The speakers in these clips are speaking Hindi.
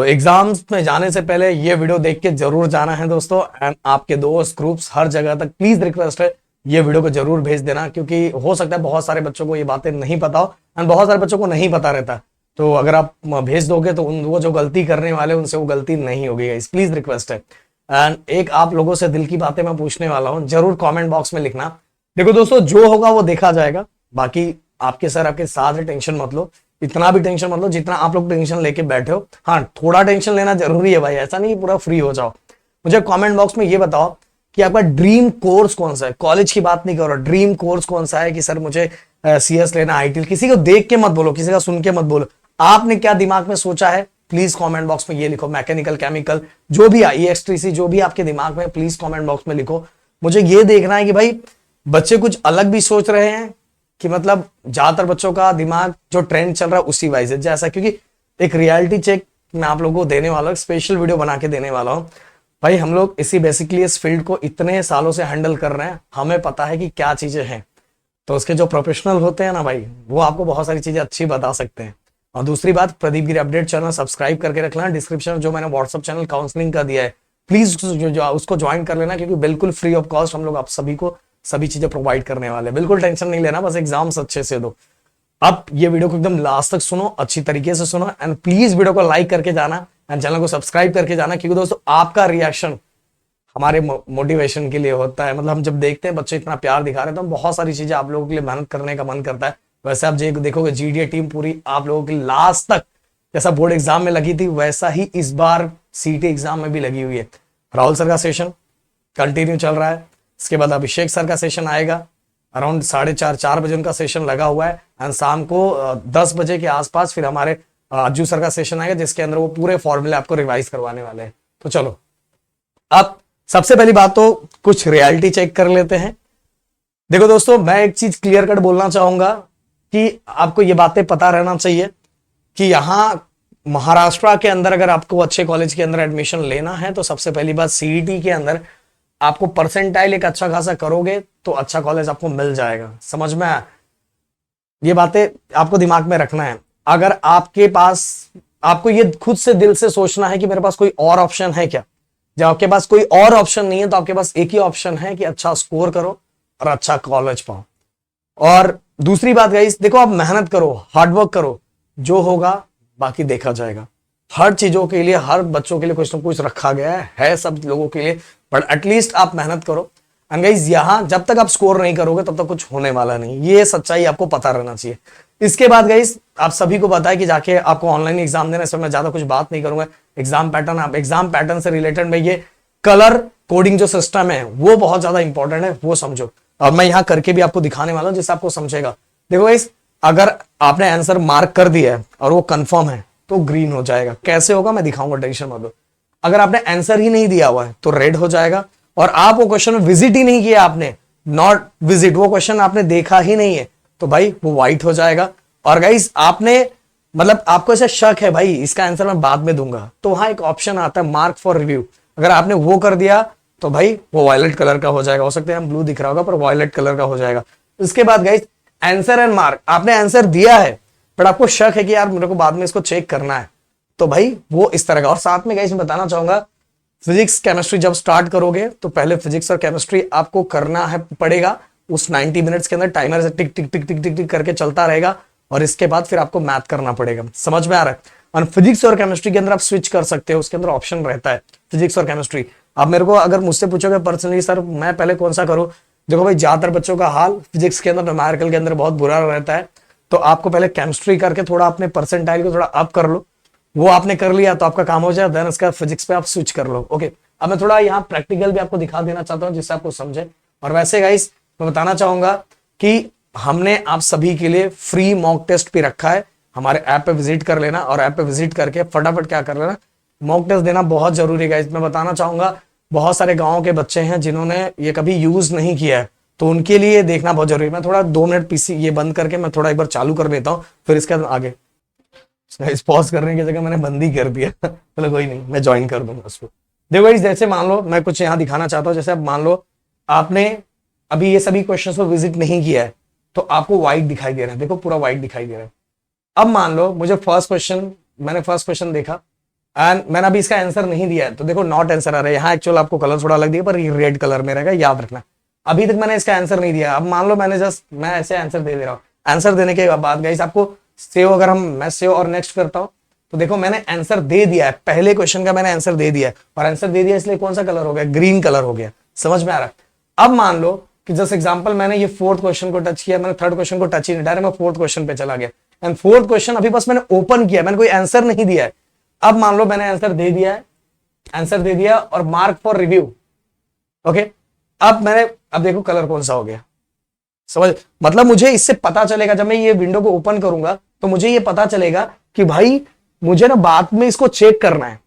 एग्जाम्स में जाने से पहले ये वीडियो देख के जरूर जाना है दोस्तों। एंड आपके दोस्त ग्रुप्स हर जगह तक प्लीज रिक्वेस्ट है, ये वीडियो को जरूर भेज देना, क्योंकि हो सकता है बहुत सारे बच्चों को ये बातें नहीं पता हो एंड बहुत सारे बच्चों को नहीं पता रहता। तो अगर आप भेज दोगे तो वो जो गलती करने वाले उनसे वो गलती नहीं होगी। गाइस प्लीज रिक्वेस्ट है। एंड एक आप लोगों से दिल की बातें मैं पूछने वाला हूँ, जरूर कमेंट बॉक्स में लिखना। देखो दोस्तों, जो होगा वो देखा जाएगा, बाकी आपके सर आपके साथ है, टेंशन मत लो, इतना भी टेंशन मत लो जितना आप लोग टेंशन लेके बैठे हो। हाँ, थोड़ा टेंशन लेना जरूरी है भाई, ऐसा नहीं पूरा फ्री हो जाओ। मुझे कमेंट बॉक्स में ये बताओ कि आपका ड्रीम कोर्स कौन सा है। कॉलेज की बात नहीं करो, ड्रीम कोर्स कौन सा है कि सर मुझे सीएस लेना, आईटी। किसी को देख के मत बोलो, किसी का सुन के मत बोलो, आपने क्या दिमाग में सोचा है प्लीज कमेंट बॉक्स में ये लिखो। मैकेनिकल, केमिकल, जो भी ईएक्सटीसी, जो भी आपके दिमाग में, प्लीज कमेंट बॉक्स में लिखो। मुझे ये देखना है कि भाई बच्चे कुछ अलग भी सोच रहे हैं कि मतलब ज्यादातर बच्चों का दिमाग जो ट्रेंड चल रहा है उसी वाइज है जैसा, क्योंकि एक रियलिटी चेक मैं आप लोगों को देने वाला हूँ, स्पेशल वीडियो बना के देने वाला हूँ। भाई हम लोग इसी बेसिकली इस फील्ड को इतने सालों से हैंडल कर रहे हैं, हमें पता है कि क्या चीजें हैं। तो उसके जो प्रोफेशनल होते हैं ना भाई, वो आपको बहुत सारी चीजें अच्छी बता सकते हैं। और दूसरी बात, प्रदीप गिरी अपडेट चैनल सब्सक्राइब करके रखना। डिस्क्रिप्शन में जो मैंने व्हाट्सअप चैनल काउंसलिंग का दिया है, प्लीज उसको ज्वाइन कर लेना, क्योंकि बिल्कुल फ्री ऑफ कॉस्ट हम लोग आप सभी को सभी चीजें प्रोवाइड करने वाले हैं। बिल्कुल टेंशन नहीं लेना, बस एग्जाम्स अच्छे से दो। अब ये वीडियो को एकदम लास्ट तक सुनो, अच्छी तरीके से सुनो, एंड प्लीज वीडियो को लाइक करके जाना एंड चैनल को सब्सक्राइब करके जाना, क्योंकि दोस्तों आपका रिएक्शन हमारे मोटिवेशन के लिए होता है। मतलब हम जब देखते हैं बच्चे इतना प्यार दिखा रहे हैं तो हम बहुत सारी चीजें आप लोगों के लिए मेहनत करने का मन करता है। वैसे आप देखोगे जीडीए टीम पूरी आप लोगों की लास्ट तक, जैसा बोर्ड एग्जाम में लगी थी वैसा ही इस बार सीटी एग्जाम में भी लगी हुई है। राहुल सर का सेशन कंटिन्यू चल रहा है, इसके बाद अभिषेक सर का सेशन आएगा, अराउंड 4:30 बजे उनका सेशन लगा हुआ है। एंड शाम को 10 बजे के आसपास फिर हमारे अज्जू सर का सेशन आएगा, जिसके अंदर वो पूरे फॉर्मूले आपको रिवाइज करवाने वाले हैं। तो चलो, अब सबसे पहली बात तो कुछ रियलिटी चेक कर लेते हैं। देखो दोस्तों, मैं एक चीज क्लियर कट बोलना चाहूंगा कि आपको ये बातें पता रहना चाहिए कि यहां महाराष्ट्र के अंदर अगर आपको अच्छे कॉलेज के अंदर एडमिशन लेना है तो सबसे पहली बात सीईटी के अंदर आपको परसेंटाइल एक अच्छा खासा करोगे तो अच्छा कॉलेज आपको मिल जाएगा। समझ में आया? ये बातें आपको दिमाग में रखना है। अगर आपके पास, आपको ये खुद से दिल से सोचना है कि मेरे पास कोई और ऑप्शन है क्या। जब आपके पास कोई और ऑप्शन नहीं है तो आपके पास एक ही ऑप्शन है कि अच्छा स्कोर करो और अच्छा कॉलेज पाओ। और दूसरी बात गाइस, देखो आप मेहनत करो, हार्डवर्क करो, जो होगा बाकी देखा जाएगा। हर चीजों के लिए, हर बच्चों के लिए कुछ ना कुछ रखा गया है सब लोगों के लिए, बट एटलीस्ट आप मेहनत करो। एंड गाइस, यहां जब तक आप स्कोर नहीं करोगे तब तक कुछ होने वाला नहीं, ये सच्चाई आपको पता रहना चाहिए। इसके बाद गाइस, आप सभी को पता है कि जाके आपको ऑनलाइन एग्जाम देना, इसमें मैं ज्यादा कुछ बात नहीं करूंगा। एग्जाम पैटर्न, आप एग्जाम पैटर्न से रिलेटेड में ये कलर कोडिंग जो सिस्टम है वो बहुत ज्यादा इंपॉर्टेंट है, वो समझो। और मैं यहां करके भी आपको दिखाने वाला हूं जिससे आपको समझेगा। देखो गाइस, अगर आपने आंसर मार्क कर दिया है और वो कंफर्म है तो ग्रीन हो जाएगा। कैसे होगा मैं दिखाऊंगा, टेंशन मत लो। अगर आपने आंसर ही नहीं दिया हुआ है तो रेड हो जाएगा। और आप वो क्वेश्चन विजिट ही नहीं किया, आपने नॉट विजिट, वो क्वेश्चन आपने देखा ही नहीं है तो भाई वो व्हाइट हो जाएगा। और गाइस, आपने मतलब आपको ऐसा शक है भाई इसका आंसर मैं बाद में दूंगा, तो वहां एक ऑप्शन आता है मार्क फॉर रिव्यू, अगर आपने वो कर दिया तो भाई वो वायलेट कलर का हो जाएगा। हो सकता है हम ब्लू दिख रहा होगा पर वायलेट कलर का हो जाएगा। इसके बाद गाइस, आंसर एंड मार्क, आपने आंसर दिया है बट आपको शक है कि यार मेरे को बाद में इसको चेक करना है, तो भाई वो इस तरह का। और साथ में गाइस मैं बताना चाहूंगा, फिजिक्स केमिस्ट्री जब स्टार्ट करोगे तो पहले फिजिक्स और केमिस्ट्री आपको करना है पड़ेगा। उस 90 मिनट्स के अंदर टाइमर से टिक टिक टिक टिक टिक टिक करके चलता रहेगा और इसके बाद फिर आपको मैथ करना पड़ेगा। समझ में आ रहा है? और फिजिक्स और केमिस्ट्री के अंदर आप स्विच कर सकते हो, उसके अंदर ऑप्शन रहता है फिजिक्स और केमिस्ट्री। आप मेरे को अगर मुझसे पूछोगे पर्सनली सर मैं पहले कौन सा करूं, देखो भाई ज्यादातर बच्चों का हाल फिजिक्स के अंदर, न्यूमेरिकल के अंदर बहुत बुरा रहता है, तो आपको पहले केमिस्ट्री करके थोड़ा अपने परसेंटाइल को थोड़ा अप कर लो। वो आपने कर लिया तो आपका काम हो जाए, देन उसका फिजिक्स पे आप स्विच कर लो। ओके, अब मैं थोड़ा यहाँ प्रैक्टिकल भी आपको दिखा देना चाहता हूँ जिससे आपको समझे। और वैसे गाइस मैं बताना चाहूंगा कि हमने आप सभी के लिए फ्री मॉक टेस्ट भी रखा है, हमारे ऐप पे विजिट कर लेना और ऐप पे विजिट करके फटाफट क्या कर लेना, मॉक टेस्ट देना बहुत जरूरी है गाइस। मैं बताना चाहूंगा बहुत सारे गाँव के बच्चे हैं जिन्होंने ये कभी यूज नहीं किया है, तो उनके लिए देखना बहुत जरूरी है। मैं थोड़ा 2 मिनट पीसी ये बंद करके मैं थोड़ा एक बार चालू कर लेता हूँ, फिर इसके बाद आगे। इस पॉज करने की जगह मैंने बंद ही कर दिया चलो कोई नहीं, मैं ज्वाइन कर दूंगा उसको। देखो गाइस, जैसे मान लो मैं कुछ यहाँ दिखाना चाहता हूँ, जैसे अब मान लो आपने अभी ये सभी क्वेश्चंस को विजिट नहीं किया है तो आपको व्हाइट दिखाई दे रहा है, देखो पूरा व्हाइट दिखाई दे रहा है। अब मान लो मुझे मैंने फर्स्ट क्वेश्चन देखा, एंड मैंने अभी इसका आंसर नहीं दिया है, तो देखो नॉट आंसर आ रहा है यहाँ। एक्चुअल आपको कलर थोड़ा अलग दिया पर ये रेड कलर में रहेगा, याद रखना। अभी तक मैंने इसका आंसर नहीं दिया। अब मान लो मैं ऐसे आंसर दे रहा हूँ। आंसर देने के बाद गाइस आपको सेव, अगर मैं सेव और नेक्स्ट करता हूँ तो देखो मैंने आंसर दे दिया है, पहले क्वेश्चन का मैंने आंसर दे दिया है। और आंसर दे दिया इसलिए कौन सा कलर हो गया, ग्रीन कलर हो गया। समझ में आ रहा है? अब मान लो कि जस्ट एग्जांपल मैंने ये फोर्थ क्वेश्चन को टच किया, मैंने थर्ड क्वेश्चन को टच ही नहीं, डायरेक्ट मैं फोर्थ क्वेश्चन पे चला गया। एंड फोर्थ क्वेश्चन अभी बस मैंने ओपन किया, मैंने कोई आंसर नहीं दिया है। अब मान लो मैंने आंसर दे दिया है, आंसर दे दिया और मार्क फॉर रिव्यू। ओके, अब देखो कलर कौन सा हो गया। समझ, मतलब मुझे इससे पता चलेगा, जब मैं ये विंडो को ओपन करूंगा तो मुझे ये पता चलेगा कि भाई मुझे ना बाद में इसको चेक करना है।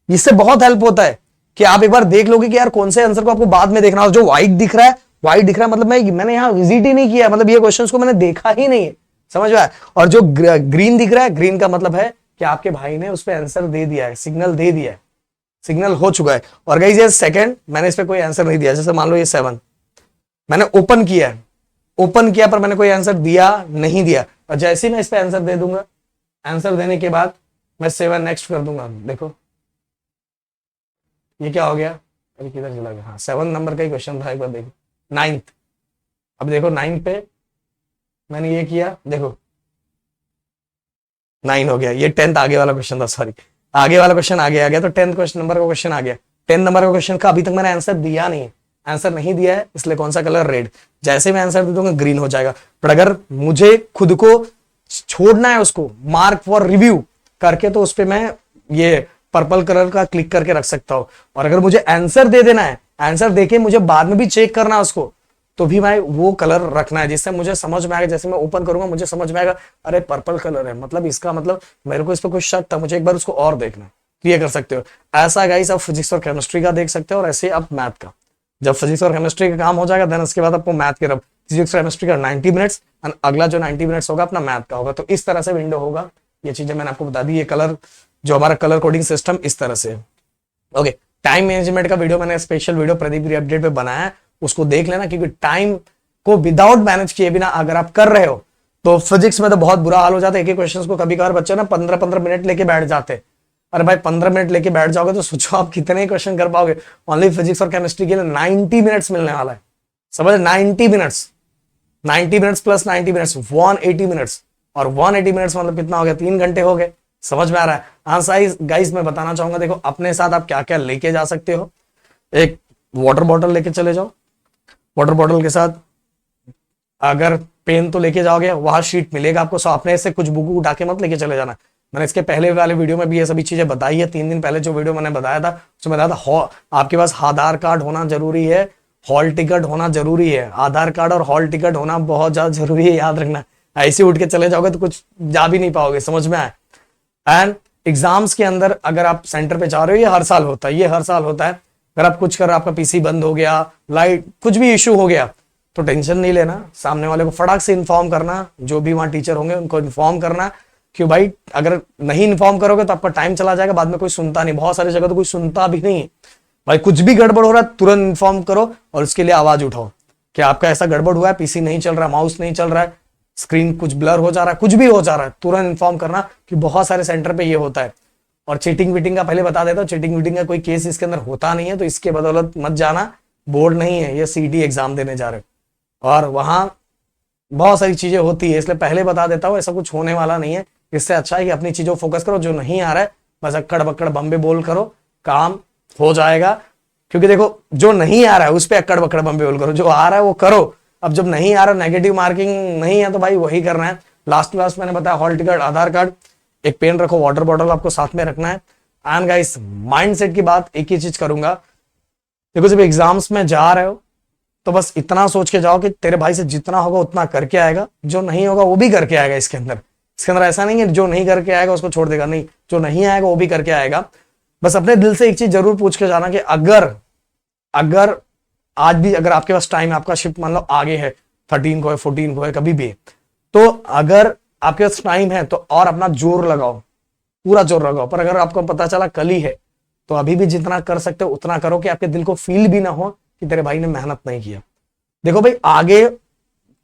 इससे बहुत हेल्प होता है कि आप एक बार देख लोगे कि यार कौन से आंसर को आपको बाद में देखना है। जो व्हाइट दिख रहा है, व्हाइट दिख रहा है मतलब मैंने यहाँ विजिट ही नहीं किया, मतलब ये क्वेश्चंस को मैंने देखा ही नहीं है। समझ में आया? और जो ग्रीन दिख रहा है, ग्रीन का मतलब है कि आपके भाई ने उस पर आंसर दे दिया है, सिग्नल दे दिया है, सिग्नल हो चुका है। और गाइस ये सेकंड, मैंने इस पर कोई आंसर नहीं दिया। जैसे मान लो ये 7 मैंने ओपन किया है, ओपन किया पर मैंने कोई आंसर दिया नहीं दिया। और जैसे ही मैं इस पे आंसर दे दूंगा, आंसर देने के बाद मैं 7 नेक्स्ट कर दूंगा। देखो ये क्या हो गया, अरे किधर चला गया, हाँ 7 नंबर का ही क्वेश्चन था, एक बार देखो 9th। अब देखो 9 पे मैंने ये किया, देखो 9 हो गया। ये 10th आगे वाला क्वेश्चन था, सॉरी आगे वाला क्वेश्चन आगे आ गया, तो 10th क्वेश्चन नंबर का क्वेश्चन आ गया। 10 नंबर का क्वेश्चन का अभी तक मैंने आंसर दिया नहीं है, आंसर नहीं दिया है, इसलिए कौन सा कलर, रेड। जैसे मैं आंसर दे दूंगा ग्रीन हो जाएगा। पर अगर मुझे खुद को छोड़ना है उसको मार्क फॉर रिव्यू करके, तो उस पर मैं ये पर्पल कलर का क्लिक करके रख सकता हूं। और अगर मुझे आंसर दे देना है, आंसर देके मुझे बाद में भी चेक करना है उसको, तो भी भाई वो कलर रखना है, जिससे मुझे समझ में आएगा। जैसे मैं ओपन करूंगा मुझे समझ में आएगा, अरे पर्पल कलर है, मतलब इसका मतलब मेरे को इस पर कुछ शक था, मुझे एक बार उसको और देखना है। तो ये कर सकते हो। ऐसा गाइस आप फिजिक्स और केमिस्ट्री का देख सकते हो, और ऐसे आप मैथ का। जब फिजिक्स और केमिस्ट्री का काम हो जाएगा देन उसके बाद आपको मैथ के, फिजिक्स और केमिस्ट्री का 90 मिनट्स, और अगला जो 90 मिनट्स होगा अपना मैथ का होगा। तो इस तरह से विंडो होगा। ये चीजें मैंने आपको बता दी। ये कलर जो हमारा कलर कोडिंग सिस्टम इस तरह से। ओके, टाइम मैनेजमेंट का वीडियो मैंने स्पेशल वीडियो प्रदीप री अपडेट पे बनाया है, उसको देख लेना। क्योंकि टाइम को विदाउट मैनेज किए बिना अगर आप कर रहे हो तो फिजिक्स में तो बहुत बुरा हाल हो जाता है। एक एक क्वेश्चन को कभी कभार बच्चे ना 15-15 मिनट लेके बैठ जाते हैं। अरे भाई 15 मिनट लेके बैठ जाओगे तो सोचो आप कितने क्वेश्चन कर पाओगे। ओनली फिजिक्स और केमिस्ट्री के लिए 90 मिनट्स मिलने वाला है। समझ, 90 minutes, 90 minutes plus 90 minutes 180 minutes. और 180 मिनट्स मतलब कितना हो गया, 3 घंटे हो गए। समझ में आ रहा है? हाँ साइज गाइस मैं बताना चाहूंगा, देखो अपने साथ आप क्या क्या लेके जा सकते हो। एक वाटर बॉटल लेके चले जाओ, वाटर बॉटल के साथ अगर पेन तो लेके जाओगे, वहां शीट मिलेगा आपको। सो अपने से कुछ बुक उठा के मत लेके चले जाना। मैंने इसके पहले वाले वीडियो में भी ये सभी चीजें बताई है। 3 दिन पहले जो वीडियो मैंने बताया था उसमें बताया था आपके पास आधार कार्ड होना जरूरी है, हॉल टिकट होना जरूरी है। आधार कार्ड और हॉल टिकट होना बहुत ज्यादा जरूरी है, याद रखना। ऐसे उठ के चले जाओगे तो कुछ जा भी नहीं पाओगे। समझ में आए? एंड एग्जाम्स के अंदर अगर आप सेंटर पे जा रहे हो, ये हर साल होता है, ये हर साल होता है। अगर आप कुछ कर, आपका पीसी बंद हो गया, लाइट कुछ भी इश्यू हो गया, तो टेंशन नहीं लेना। सामने वाले को फटाक से इन्फॉर्म करना, जो भी वहां टीचर होंगे उनको इन्फॉर्म करना। क्यों भाई, अगर नहीं इन्फॉर्म करोगे तो आपका टाइम चला जाएगा, बाद में कोई सुनता नहीं। बहुत सारी जगह तो कोई सुनता भी नहीं। भाई कुछ भी गड़बड़ हो रहा है तुरंत इन्फॉर्म करो और उसके लिए आवाज उठाओ कि आपका ऐसा गड़बड़ हुआ है, पीसी नहीं चल रहा, माउस नहीं चल रहा है, स्क्रीन कुछ ब्लर हो जा रहा है, कुछ भी हो जा रहा है, तुरंत इन्फॉर्म करना। कि बहुत सारे सेंटर पे ये होता है। और चीटिंग वीटिंग का पहले बता देता हूँ, चीटिंग वीटिंग का कोई केस इसके अंदर होता नहीं है, तो इसके बदौलत मत जाना। बोर्ड नहीं है, ये सीटी एग्जाम देने जा रहे हो और वहां बहुत सारी चीजें होती है, इसलिए पहले बता देता हूँ ऐसा कुछ होने वाला नहीं है। इससे अच्छा है कि अपनी चीजों फोकस करो। जो नहीं आ रहा है बस अक्कड़ बक्कड़ बम्बे बोल करो, काम हो जाएगा। क्योंकि देखो जो नहीं आ रहा है उस पर अक्कड़ बक्कड़ बम्बे बोल करो, जो आ रहा है वो करो। अब जब नहीं आ रहा, नेगेटिव मार्किंग नहीं है, तो भाई वही करना है। लास्ट क्लास मैंने बताया, हॉल टिकट, आधार कार्ड, एक पेन रखो, वाटर बॉटल आपको साथ में रखना है। एंड गाइस माइंडसेट की बात एक ही चीज करूंगा, देखो जब एग्जाम्स में जा रहे हो तो बस इतना सोच के जाओ कि तेरे भाई से जितना होगा उतना करके आएगा, जो नहीं होगा वो भी करके आएगा। इसके अंदर ऐसा नहीं है जो नहीं करके आएगा उसको छोड़ देगा, नहीं, जो नहीं आएगा वो भी करके आएगा। बस अपने दिल से एक चीज जरूर पूछ के जाना कि अगर आज भी अगर आपके पास टाइम है, आपका शिफ्ट मान लो आगे है, 13 को है, 14 को है, कभी भी, तो अगर आपके पास टाइम है तो और अपना जोर लगाओ, पूरा जोर लगाओ। पर अगर आपको पता चला कल ही है तो अभी भी जितना कर सकते हो उतना करो, कि आपके दिल को फील भी ना हो कि तेरे भाई ने मेहनत नहीं किया। देखो भाई आगे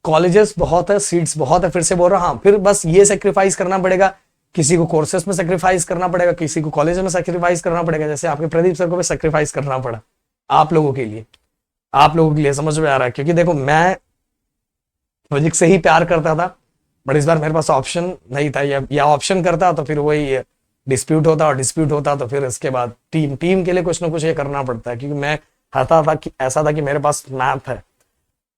कॉलेजेस बहुत है, सीट्स बहुत है, फिर से बोल रहा हूं, हाँ, फिर बस ये सेक्रीफाइस करना पड़ेगा किसी को कोर्सेस में सेक्रीफाइस करना पड़ेगा, किसी को कॉलेज में सेक्रीफाइस करना पड़ेगा, जैसे आपके प्रदीप सर को भी सेक्रीफाइस करना पड़ा आप लोगों के लिए, आप लोगों के लिए। समझ में आ रहा है? क्योंकि देखो मैं फिजिक्स से ही प्यार करता था, बट इस बार मेरे पास ऑप्शन नहीं था, या ऑप्शन करता तो फिर वही डिस्प्यूट होता, और डिस्प्यूट होता तो फिर इसके बाद टीम के लिए कुछ ना कुछ ये करना पड़ता है। क्योंकि मैं हता था कि ऐसा था कि मेरे पास मैथ है,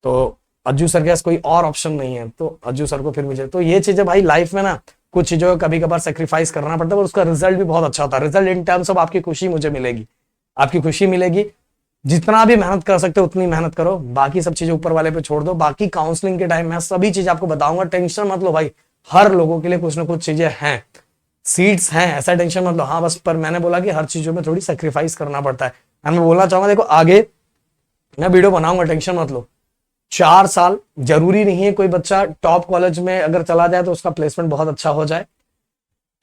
तो अज्जू सर के पास कोई और ऑप्शन नहीं है, तो अज्जू सर को फिर मुझे, तो ये चीजें भाई लाइफ में ना कुछ चीजों का कभी कभार सेक्रीफाइस करना पड़ता है, और उसका रिजल्ट भी बहुत अच्छा होता है। रिजल्ट इन टर्म्स ऑफ आपकी खुशी मुझे मिलेगी, आपकी खुशी मिलेगी। जितना भी मेहनत कर सकते हो उतनी मेहनत करो, बाकी सब चीजें ऊपर वाले पे छोड़ दो। बाकी काउंसलिंग के टाइम में सभी चीज आपको बताऊंगा, टेंशन मत लो भाई, हर लोगों के लिए कुछ ना कुछ चीजें हैं, सीट्स हैं, ऐसा टेंशन मत लो। हाँ बस पर मैंने बोला कि हर चीजों में थोड़ी सेक्रीफाइस करना पड़ता है। मैं बोलना चाहूंगा, देखो आगे मैं वीडियो बनाऊंगा, टेंशन मत लो। 4 साल जरूरी नहीं है कोई बच्चा टॉप कॉलेज में अगर चला जाए तो उसका प्लेसमेंट बहुत अच्छा हो जाए,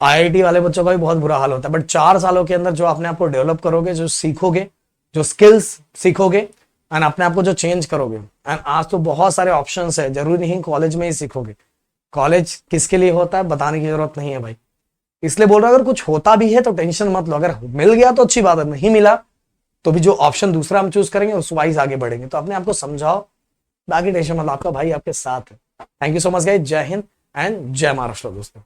आईआईटी वाले बच्चों का भी बहुत बुरा हाल होता है, बट 4 सालों के अंदर जो अपने आप को डेवलप करोगे, जो सीखोगे, जो स्किल्स सीखोगे, एंड अपने आप को जो चेंज करोगे, एंड आज तो बहुत सारे ऑप्शंस है, जरूरी नहीं कॉलेज में ही सीखोगे। कॉलेज किसके लिए होता है बताने की जरूरत नहीं है भाई, इसलिए बोल रहा हूं अगर कुछ होता भी है तो टेंशन मत लो, अगर मिल गया तो अच्छी बात है, नहीं मिला तो भी जो ऑप्शन दूसरा हम चूज करेंगे उस वाइज आगे बढ़ेंगे। तो अपने आप को समझाओ, बाकी टेंशन मत लो, आपका भाई आपके साथ है। Thank you so much guys, जय हिंद एंड जय महाराष्ट्र दोस्तों।